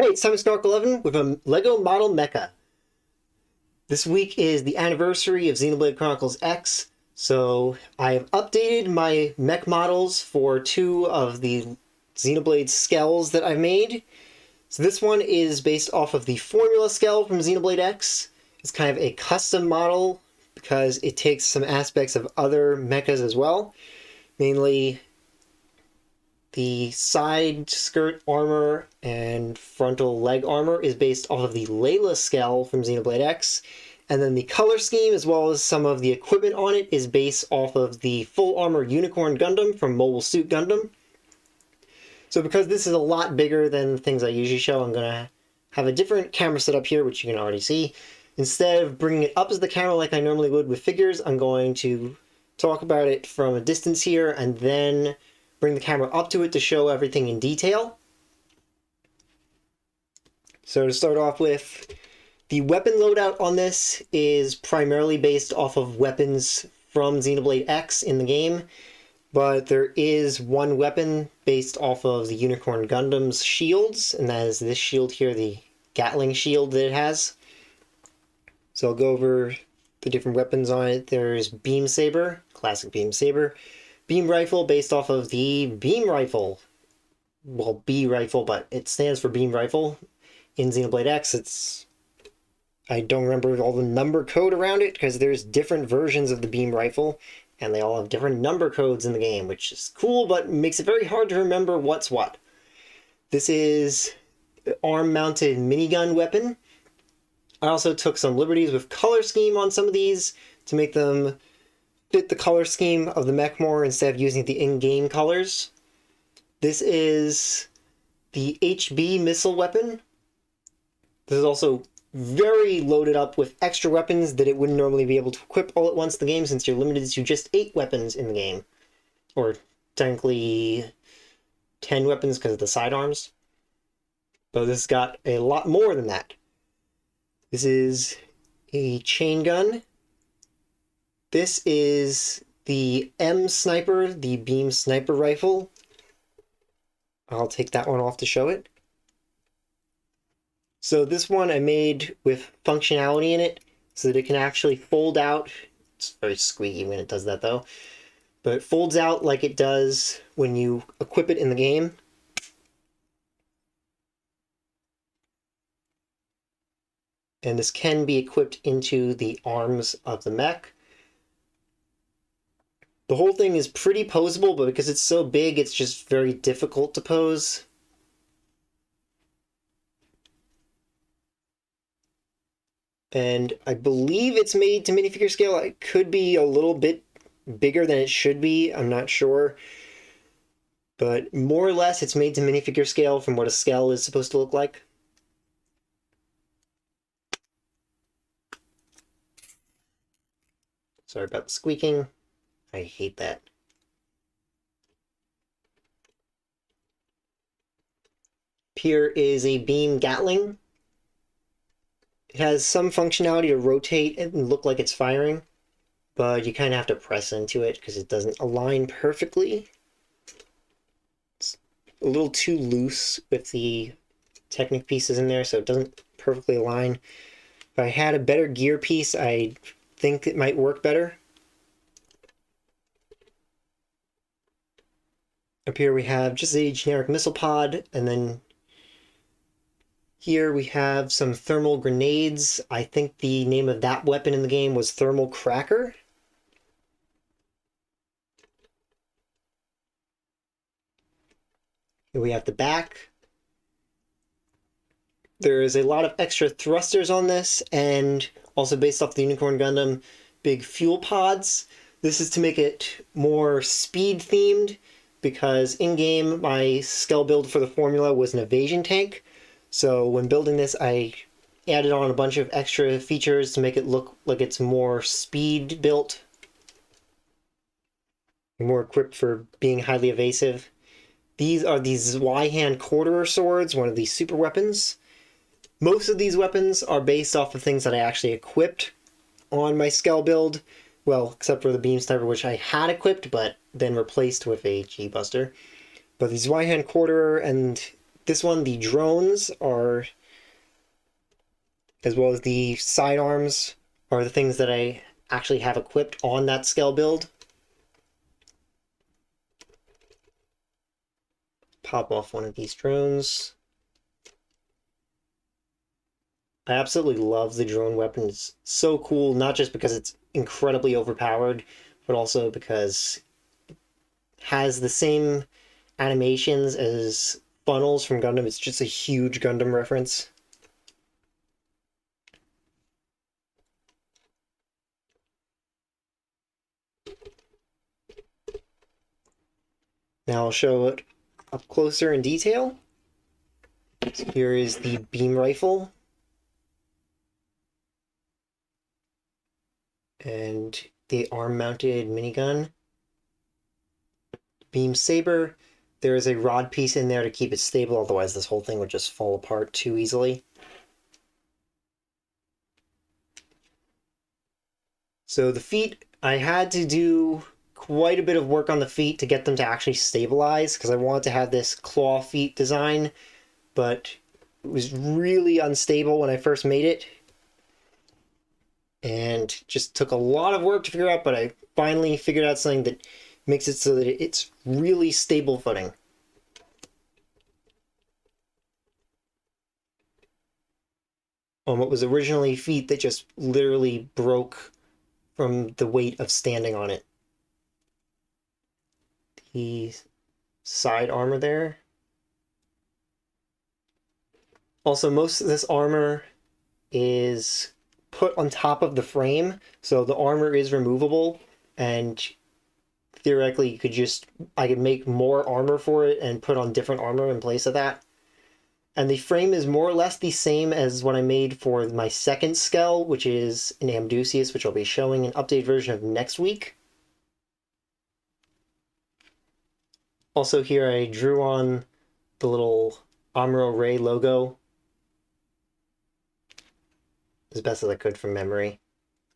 Hey, it's Simon Snark 11 with a LEGO model mecha. This week is the anniversary of Xenoblade Chronicles X, so I've updated my mech models for two of the Xenoblade Skells that I've made. So this one is based off of the Formula Skell from Xenoblade X. It's kind of a custom model because it takes some aspects of other mechas as well, mainly the side skirt armor and frontal leg armor is based off of the Layla Skell from Xenoblade X, and then the color scheme as well as some of the equipment on it is based off of the full armor Unicorn Gundam from Mobile Suit Gundam. So because this is a lot bigger than the things I usually show, I'm going to have a different camera set up here, which you can already see. Instead of bringing it up as the camera like I normally would with figures, I'm going to talk about it from a distance here and then bring the camera up to it to show everything in detail. So to start off with, the weapon loadout on this is primarily based off of weapons from Xenoblade X in the game, but there is one weapon based off of the Unicorn Gundam's shields, and that is this shield here, the Gatling shield that it has. So I'll go over the different weapons on it. There's Beam Saber, classic Beam Saber. Beam Rifle based off of the Beam Rifle. Well, B Rifle, but it stands for Beam Rifle. In Xenoblade X, I don't remember all the number code around it because there's different versions of the Beam Rifle and they all have different number codes in the game, which is cool, but makes it very hard to remember what's what. This is an arm-mounted minigun weapon. I also took some liberties with color scheme on some of these to make them fit the color scheme of the mech more instead of using the in-game colors. This is the HB missile weapon. This is also very loaded up with extra weapons that it wouldn't normally be able to equip all at once in the game since you're limited to just 8 weapons in the game. Or technically 10 weapons because of the sidearms. But this has got a lot more than that. This is a chain gun. This is the M Sniper, the Beam Sniper Rifle. I'll take that one off to show it. So this one I made with functionality in it so that it can actually fold out. It's very squeaky when it does that though. But it folds out like it does when you equip it in the game. And this can be equipped into the arms of the mech. The whole thing is pretty poseable, but because it's so big, it's just very difficult to pose. And I believe it's made to minifigure scale. It could be a little bit bigger than it should be. I'm not sure. But more or less, it's made to minifigure scale from what a Skell is supposed to look like. Sorry about the squeaking. I hate that. Here is a Beam Gatling. It has some functionality to rotate and look like it's firing, but you kind of have to press into it because it doesn't align perfectly. It's a little too loose with the Technic pieces in there, so it doesn't perfectly align. If I had a better gear piece, I think it might work better. Up here we have just a generic missile pod, and then here we have some thermal grenades. I think the name of that weapon in the game was Thermal Cracker. Here we have the back. There is a lot of extra thrusters on this, and also based off the Unicorn Gundam, big fuel pods. This is to make it more speed themed, because in-game my Skell build for the formula was an evasion tank. So when building this, I added on a bunch of extra features to make it look like it's more speed built, more equipped for being highly evasive. These are these Y-hand quarterer swords, one of these super weapons. Most of these weapons are based off of things that I actually equipped on my Skell build. Well, except for the Beam Sniper, which I had equipped, but then replaced with a G-Buster. But these Y-hand quarterer and this one, the drones are, as well as the sidearms, are the things that I actually have equipped on that Skell build. Pop off one of these drones. I absolutely love the drone weapon. It's so cool, not just because it's incredibly overpowered, but also because it has the same animations as funnels from Gundam. It's just a huge Gundam reference. Now I'll show it up closer in detail. So here is the beam rifle. And the arm-mounted minigun. Beam saber. There is a rod piece in there to keep it stable, otherwise this whole thing would just fall apart too easily. So the feet, I had to do quite a bit of work on the feet to get them to actually stabilize, because I wanted to have this claw feet design, but it was really unstable when I first made it. And just took a lot of work to figure out, but I finally figured out something that makes it so that it's really stable footing. On what was originally feet that just literally broke from the weight of standing on it. The side armor there. Also, most of this armor is put on top of the frame, so the armor is removable, and theoretically you could I could make more armor for it and put on different armor in place of that. And the frame is more or less the same as what I made for my second Skell, which is an Amdusius, which I'll be showing an updated version of next week. Also here I drew on the little Amuro Ray logo as best as I could from memory,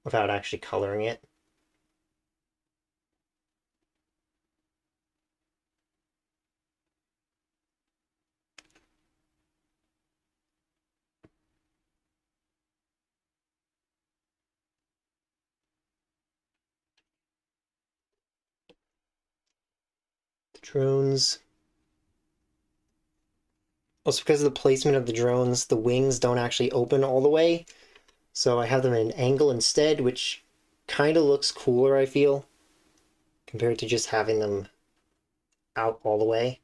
without actually coloring it. The drones. Also, because of the placement of the drones, the wings don't actually open all the way, so I have them at an angle instead, which kind of looks cooler, I feel, compared to just having them out all the way.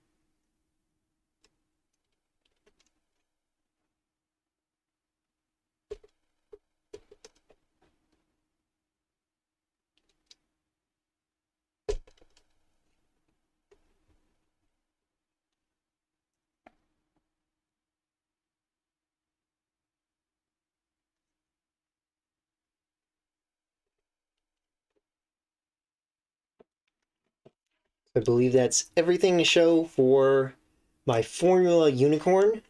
I believe that's everything to show for my Formula Unicorn.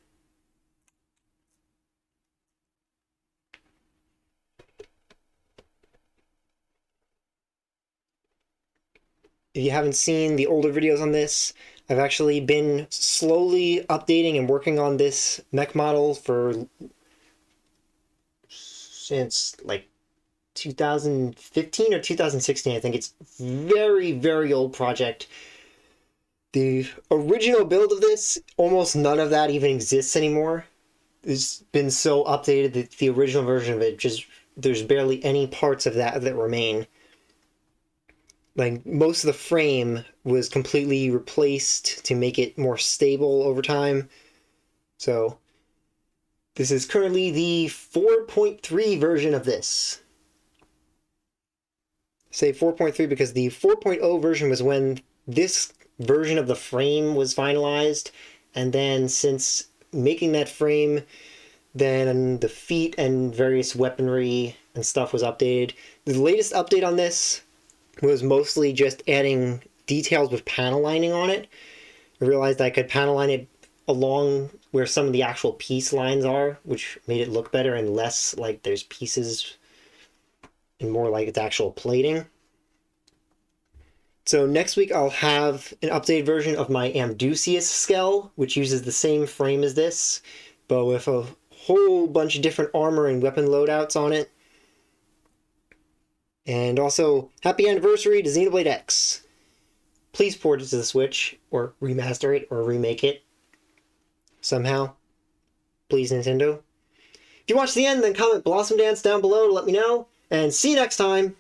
If you haven't seen the older videos on this, I've actually been slowly updating and working on this mech model since like 2015 or 2016, I think. It's very, very old project. The original build of this, almost none of that even exists anymore. It's been so updated that the original version of it, there's barely any parts of that remain. Like, most of the frame was completely replaced to make it more stable over time. So, this is currently the 4.3 version of this. Say 4.3 because the 4.0 version was when this version of the frame was finalized, and then since making that frame, then the feet and various weaponry and stuff was updated. The latest update on this was mostly just adding details with panel lining on it. I realized I could panel line it along where some of the actual piece lines are, which made it look better and less like there's pieces and more like it's actual plating. So next week I'll have an updated version of my Amdusius Skell, which uses the same frame as this, but with a whole bunch of different armor and weapon loadouts on it. And also, happy anniversary to Xenoblade X. Please port it to the Switch, or remaster it, or remake it. Somehow. Please, Nintendo. If you watched the end, then comment Blossom Dance down below to let me know. And see you next time!